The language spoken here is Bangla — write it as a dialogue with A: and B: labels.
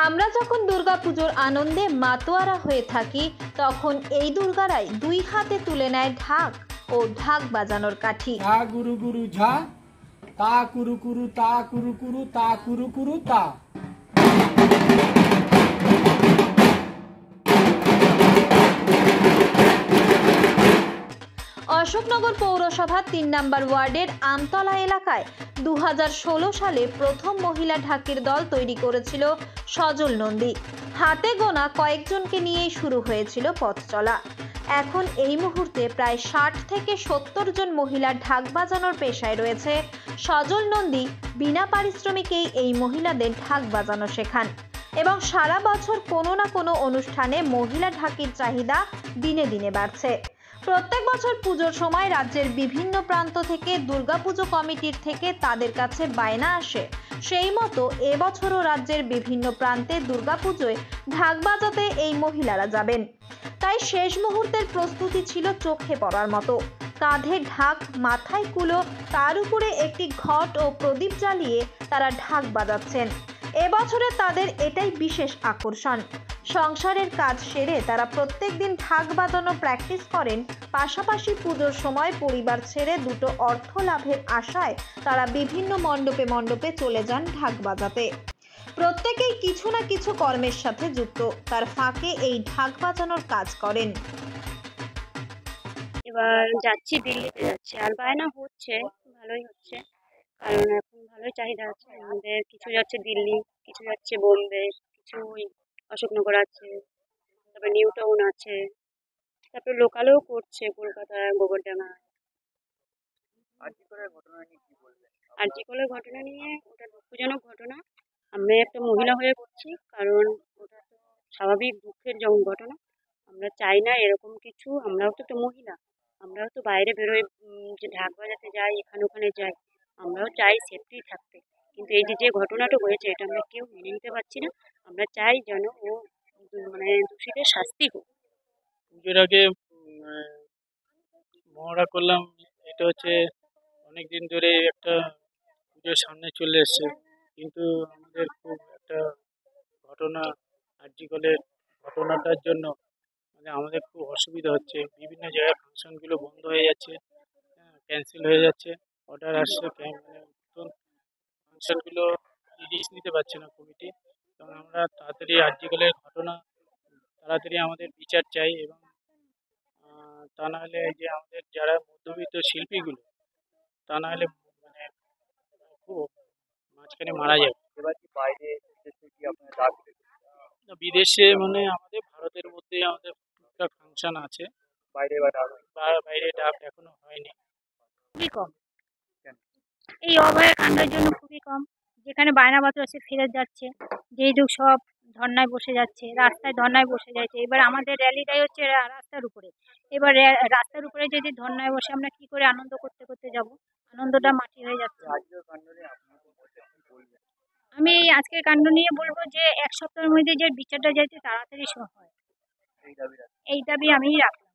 A: আমরা যখন দুর্গাপুজোর আনন্দে মাতোয়ারা হয়ে থাকি, তখন এই দুর্গারাই দুই হাতে তুলে নেয় ঢাক ও ঢাক বাজানোর কাঠি।
B: ঝা গুরু গুরু ঝা, তা কুরু কুরু তা কুরু কুরু তা কুরু কুরু তা।
A: অশোকনগর পৌরসভার ৩ নম্বর ওয়ার্ডের আমতলা এলাকায় 2016 সালে প্রথম মহিলা ঢাকের দল তৈরি করেছিল সজল নন্দী। হাতে গোনা কয়েকজনকে নিয়েই শুরু হয়েছিল পথ চলা। এখন এই মুহূর্তে প্রায় 60 থেকে 70 জন মহিলা ঢাক বাজানোর পেশায় রয়েছে। সজল নন্দী বিনা পারিশ্রমিকেই এই মহিলাদের ঢাক বাজানো শেখান এবং সারা বছর কোনো না কোনো অনুষ্ঠানে মহিলা ঢাকির চাহিদা দিনে দিনে বাড়ছে। প্রত্যেক বছর পুজোর সময় রাজ্যের বিভিন্ন প্রান্ত থেকে দুর্গাপুজো কমিটির থেকে তাদের কাছে বায়না আসে। সেই মতো এবছরও রাজ্যের বিভিন্ন প্রান্তে দুর্গাপুজোয় ঢাক বাজাতে এই মহিলারা যাবেন। তাই শেষ মুহূর্তের প্রস্তুতি ছিল চোখে পড়ার মতো। কাঁধে ঢাক, মাথায় কুলো, তার উপরে একটি ঘট ও প্রদীপ জ্বালিয়ে তারা ঢাক বাজাচ্ছেন। এবছরে তাদের এটাই বিশেষ আকর্ষণ। সংসারের কাজ সেরে তারা প্রত্যেক দিন ঢাক বাজানো প্র্যাকটিস করেন। পাশাপাশি পুজোর সময় পরিবার ছেড়ে দুটো অর্থ লাভের আশায় তারা বিভিন্ন মণ্ডপে মণ্ডপে চলে যান ঢাক বাজাতে। প্রত্যেকেই কিছু না কিছু কর্মের সাথে যুক্ত, তার ফাঁকে এই ঢাক বাজানোর কাজ করেন।
C: এবার যাচ্ছি, দিল্লিতে যাচ্ছি, আর বায়না হচ্ছে, ভালোই হচ্ছে, কারণ এখন ভালোই চাহিদা আছে আমাদের। কিছু যাচ্ছে দিল্লি, কিছু যাচ্ছে বোম্বে, কিছু অশোকনগর আছে, তারপরে নিউ টাউন আছে, তারপরে লোকালেও করছে কলকাতায়, গোবরডাঙ্গা। আরজিকরের ঘটনা নিয়ে ওটা দুঃখজনক ঘটনা। আমরা একটা মহিলা হয়ে করছি, কারণ ওটা তো স্বাভাবিক দুঃখের ঘটনা। আমরা চাই না এরকম কিছু। আমরাও তো একটা মহিলা, আমরাও তো বাইরে বেরোই, যে ঢাক বাজাতে যাই, এখানে ওখানে যাই, আমরাও চাই সেফটি থাকতে। কিন্তু এই যে ঘটনাটা হয়েছে, এটা আমরা কেউ মেনে নিতে পারছি না। আমরা চাই যেন ও দোষীদের শাস্তি হোক।
D: পুজোর আগে মহড়া করলাম। এটা হচ্ছে অনেকদিন ধরে একটা পুজোর সামনে চলে এসছে, কিন্তু আমাদের খুব একটা ঘটনা, আরজিকরের ঘটনাটার জন্য আমাদের খুব অসুবিধা হচ্ছে। বিভিন্ন জায়গায় ফাংশনগুলো বন্ধ হয়ে যাচ্ছে, ক্যান্সেল হয়ে যাচ্ছে। অর্ডার আসছে, ফাংশনগুলো রিস্ক নিতে পারছে না কমিটি। এবং আমরা তাড়াতাড়ি আরজিকরের ঘটনা তাড়াতাড়ি আমাদের বিচার চাই, এবং তা না হলে এই যে আমাদের যারা মধ্যবিত্ত শিল্পীগুলো, তা না হলে খুব মাঝখানে মারা যাবে। বিদেশে আমাদের ভারতের মধ্যে আমাদের টুকটাক ফাংশন আছে, বাইরে ডাক এখনো হয়নি।
C: খুবই কম, এই অভয়ের কাণ্ডের জন্য খুবই কম। যেখানে বায়না বাজার সে ফিরে যাচ্ছে, যেই যুগ সব ধর্নায় বসে যাচ্ছে, রাস্তায় ধর্নায় বসে যাচ্ছে। এবার আমাদের র্যালিটাই হচ্ছে রাস্তার উপরে। এবার রাস্তার উপরে যদি ধর্নায় বসে আমরা কি করে আনন্দ করতে করতে যাব? আনন্দটা মাটি হয়ে যাচ্ছে। আমি আজকের কাণ্ড নিয়ে বলবো যে 1 সপ্তাহের মধ্যে যে বিচারটা যাতে তাড়াতাড়ি হয়, এই দাবি আমিই রাখলাম।